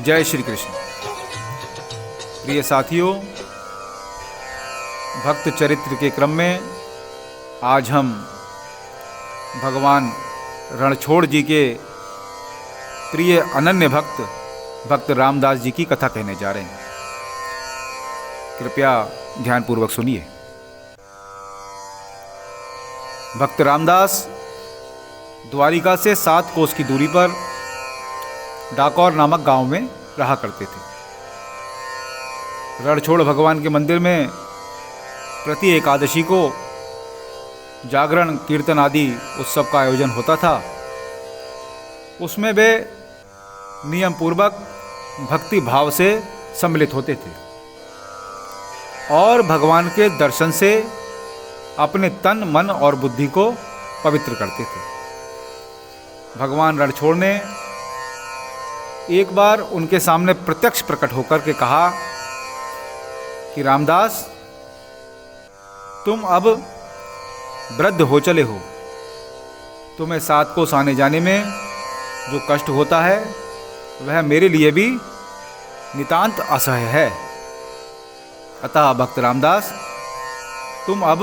जय श्री कृष्ण। प्रिय साथियों, भक्त चरित्र के क्रम में आज हम भगवान रणछोड़ जी के प्रिय अनन्य भक्त रामदास जी की कथा कहने जा रहे हैं। कृपया ध्यानपूर्वक सुनिए। भक्त रामदास द्वारिका से 7 कोस की दूरी पर डाकौर नामक गांव में रहा करते थे। रणछोड़ भगवान के मंदिर में प्रति एकादशी को जागरण, कीर्तन आदि उत्सव का आयोजन होता था। उसमें वे नियम पूर्वक भक्ति भाव से सम्मिलित होते थे और भगवान के दर्शन से अपने तन, मन और बुद्धि को पवित्र करते थे। भगवान रणछोड़ ने एक बार उनके सामने प्रत्यक्ष प्रकट होकर के कहा कि रामदास, तुम अब वृद्ध हो चले हो। तुम्हें 7 कोस आने जाने में जो कष्ट होता है वह मेरे लिए भी नितांत असह्य है। अतः भक्त रामदास, तुम अब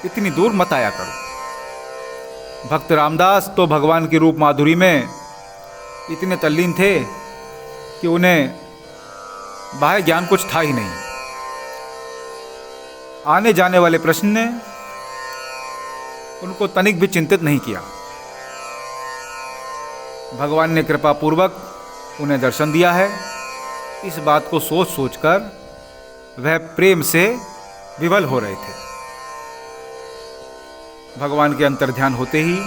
इतनी दूर मत आया करो। भक्त रामदास तो भगवान की रूप माधुरी में इतने तल्लीन थे कि उन्हें बाह्य ज्ञान कुछ था ही नहीं। आने जाने वाले प्रश्न ने उनको तनिक भी चिंतित नहीं किया। भगवान ने कृपा पूर्वक उन्हें दर्शन दिया है। इस बात को सोच सोचकर वह प्रेम से विवल हो रहे थे। भगवान के अंतर्ध्यान होते ही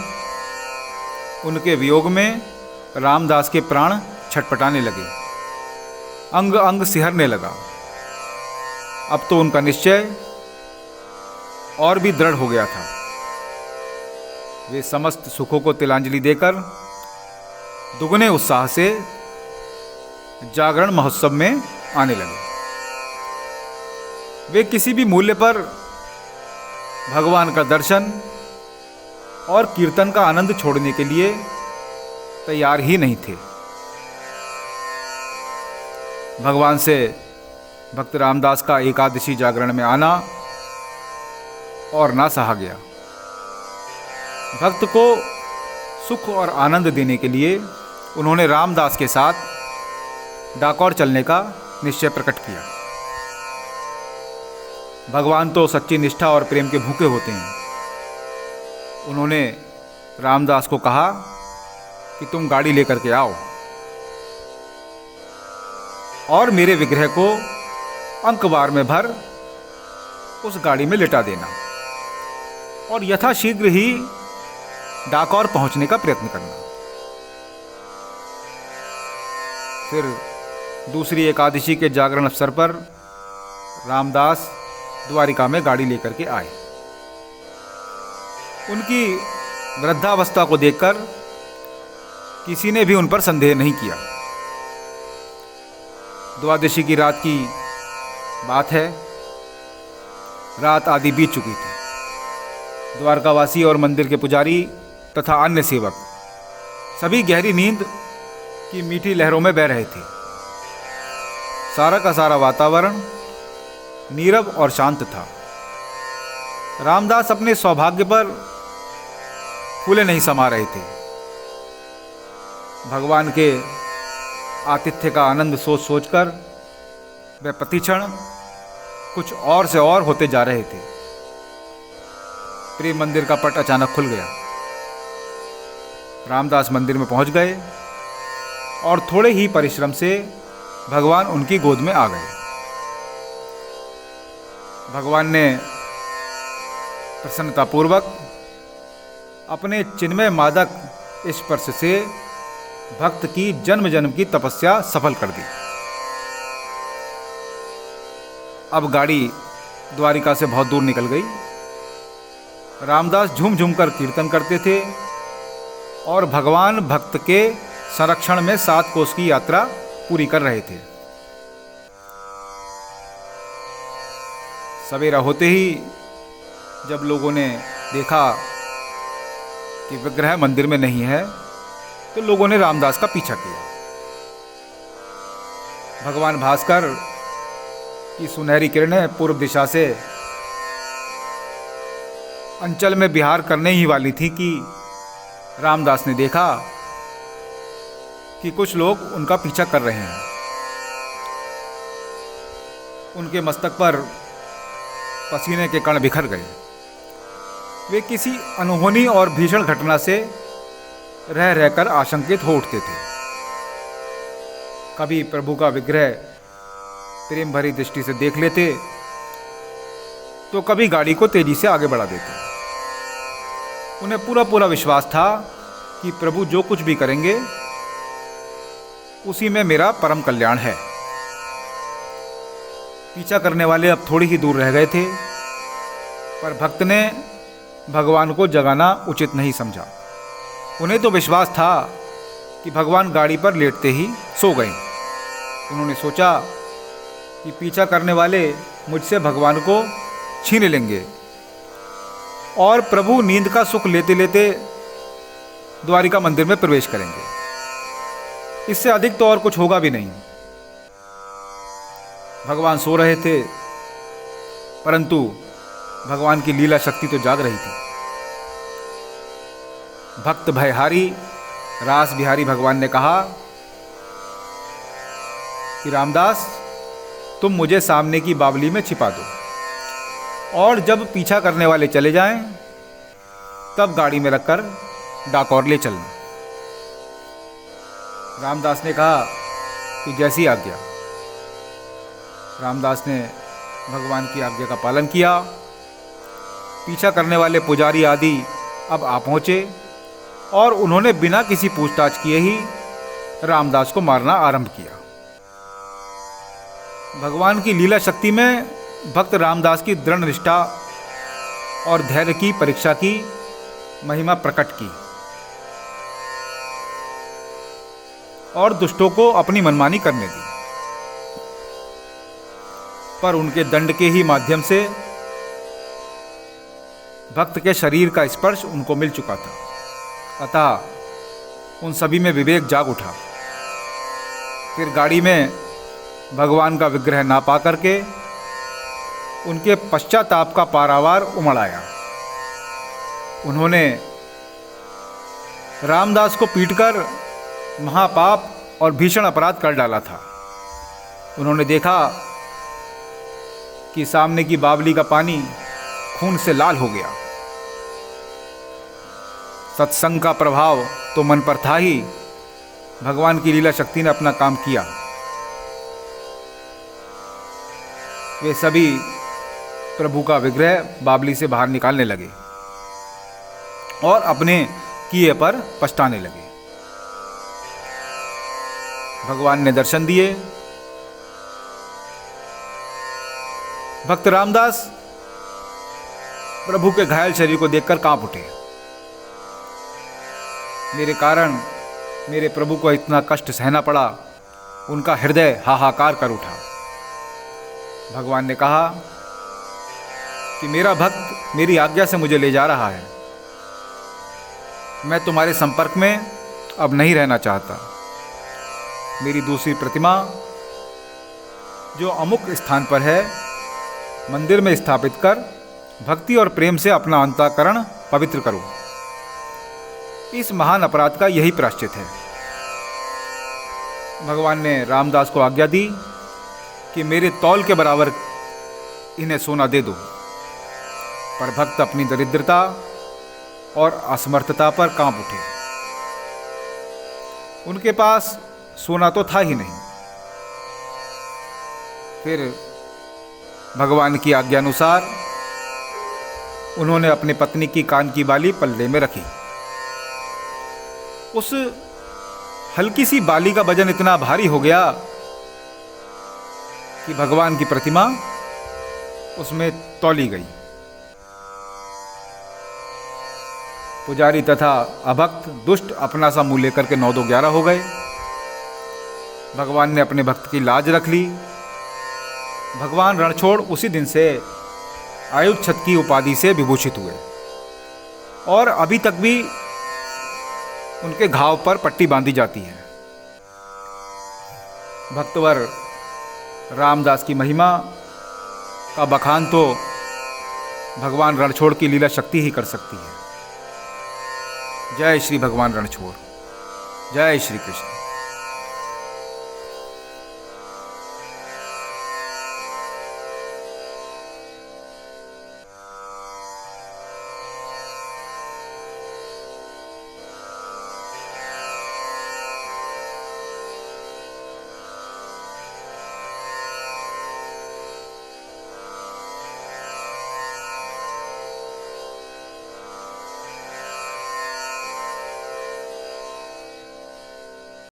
उनके वियोग में रामदास के प्राण छटपटाने लगे, अंग अंग सिहरने लगा। अब तो उनका निश्चय और भी दृढ़ हो गया था। वे समस्त सुखों को तिलांजलि देकर दुगने उत्साह से जागरण महोत्सव में आने लगे। वे किसी भी मूल्य पर भगवान का दर्शन और कीर्तन का आनंद छोड़ने के लिए तैयार ही नहीं थे। भगवान से भक्त रामदास का एकादशी जागरण में आना और ना सहा गया। भक्त को सुख और आनंद देने के लिए उन्होंने रामदास के साथ डाकौर चलने का निश्चय प्रकट किया। भगवान तो सच्ची निष्ठा और प्रेम के भूखे होते हैं। उन्होंने रामदास को कहा कि तुम गाड़ी लेकर के आओ और मेरे विग्रह को अंकवार में भर उस गाड़ी में लिटा देना और यथाशीघ्र ही डाकौर पहुंचने का प्रयत्न करना। फिर दूसरी एकादशी के जागरण अवसर पर रामदास द्वारिका में गाड़ी लेकर के आए। उनकी वृद्धावस्था को देखकर किसी ने भी उन पर संदेह नहीं किया। द्वादशी की रात की बात है। रात आदि बीत चुकी थी। द्वारकावासी और मंदिर के पुजारी तथा अन्य सेवक सभी गहरी नींद की मीठी लहरों में बह रहे थे। सारा का सारा वातावरण नीरव और शांत था। रामदास अपने सौभाग्य पर फूले नहीं समा रहे थे। भगवान के आतिथ्य का आनंद सोच सोचकर वे प्रतिक्षण कुछ और से और होते जा रहे थे। प्रेम मंदिर का पट अचानक खुल गया। रामदास मंदिर में पहुंच गए और थोड़े ही परिश्रम से भगवान उनकी गोद में आ गए। भगवान ने प्रसन्नतापूर्वक अपने चिन्मय मादक स्पर्श से भक्त की जन्म जन्म की तपस्या सफल कर दी। अब गाड़ी द्वारिका से बहुत दूर निकल गई। रामदास झूम झूम कर कीर्तन करते थे और भगवान भक्त के संरक्षण में 7 कोस की यात्रा पूरी कर रहे थे। सवेरा होते ही जब लोगों ने देखा कि विग्रह मंदिर में नहीं है तो लोगों ने रामदास का पीछा किया। भगवान भास्कर की सुनहरी किरणें पूर्व दिशा से अंचल में विहार करने ही वाली थी कि रामदास ने देखा कि कुछ लोग उनका पीछा कर रहे हैं। उनके मस्तक पर पसीने के कण बिखर गए। वे किसी अनहोनी और भीषण घटना से रह रहकर आशंकित हो उठते थे। कभी प्रभु का विग्रह प्रेम भरी दृष्टि से देख लेते तो कभी गाड़ी को तेजी से आगे बढ़ा देते। उन्हें पूरा पूरा विश्वास था कि प्रभु जो कुछ भी करेंगे उसी में मेरा परम कल्याण है। पीछा करने वाले अब थोड़ी ही दूर रह गए थे, पर भक्त ने भगवान को जगाना उचित नहीं समझा। उन्हें तो विश्वास था कि भगवान गाड़ी पर लेटते ही सो गए। उन्होंने सोचा कि पीछा करने वाले मुझसे भगवान को छीन लेंगे और प्रभु नींद का सुख लेते लेते द्वारिका मंदिर में प्रवेश करेंगे। इससे अधिक तो और कुछ होगा भी नहीं। भगवान सो रहे थे, परंतु भगवान की लीला शक्ति तो जाग रही थी। भक्त भयहारी रास बिहारी भगवान ने कहा कि रामदास, तुम मुझे सामने की बावली में छिपा दो और जब पीछा करने वाले चले जाएं, तब गाड़ी में रखकर डाकौर ले चलना। रामदास ने कहा कि जैसी आज्ञा। रामदास ने भगवान की आज्ञा का पालन किया। पीछा करने वाले पुजारी आदि अब आ पहुंचे और उन्होंने बिना किसी पूछताछ किए ही रामदास को मारना आरंभ किया। भगवान की लीला शक्ति में भक्त रामदास की दृढ़ निष्ठा और धैर्य की परीक्षा की महिमा प्रकट की और दुष्टों को अपनी मनमानी करने दी। पर उनके दंड के ही माध्यम से भक्त के शरीर का स्पर्श उनको मिल चुका था। अतः उन सभी में विवेक जाग उठा। फिर गाड़ी में भगवान का विग्रह ना पा करके उनके पश्चाताप का पारावार उमड़ आया। उन्होंने रामदास को पीटकर महापाप और भीषण अपराध कर डाला था। उन्होंने देखा कि सामने की बावली का पानी खून से लाल हो गया। सत्संग का प्रभाव तो मन पर था ही, भगवान की लीला शक्ति ने अपना काम किया। वे सभी प्रभु का विग्रह बावली से बाहर निकालने लगे और अपने किए पर पछताने लगे। भगवान ने दर्शन दिए। भक्त रामदास प्रभु के घायल शरीर को देखकर कांप उठे। मेरे कारण मेरे प्रभु को इतना कष्ट सहना पड़ा। उनका हृदय हाहाकार कर उठा। भगवान ने कहा कि मेरा भक्त मेरी आज्ञा से मुझे ले जा रहा है। मैं तुम्हारे संपर्क में अब नहीं रहना चाहता। मेरी दूसरी प्रतिमा जो अमुक स्थान पर है, मंदिर में स्थापित कर भक्ति और प्रेम से अपना अंतःकरण पवित्र करो। इस महान अपराध का यही प्रायश्चित है। भगवान ने रामदास को आज्ञा दी कि मेरे तौल के बराबर इन्हें सोना दे दो। पर भक्त अपनी दरिद्रता और असमर्थता पर कांप उठे। उनके पास सोना तो था ही नहीं। फिर भगवान की आज्ञानुसार उन्होंने अपनी पत्नी की कान की बाली पल्ले में रखी। उस हल्की सी बाली का वजन इतना भारी हो गया कि भगवान की प्रतिमा उसमें तौली गई। पुजारी तथा अभक्त दुष्ट अपना सा मुंह लेकर के 9-2-11 हो गए। भगवान ने अपने भक्त की लाज रख ली। भगवान रणछोड़ उसी दिन से आयुच्छत की उपाधि से विभूषित हुए और अभी तक भी उनके घाव पर पट्टी बांधी जाती है। भक्तवर रामदास की महिमा का बखान तो भगवान रणछोड़ की लीला शक्ति ही कर सकती है। जय श्री भगवान रणछोड़, जय श्री कृष्ण।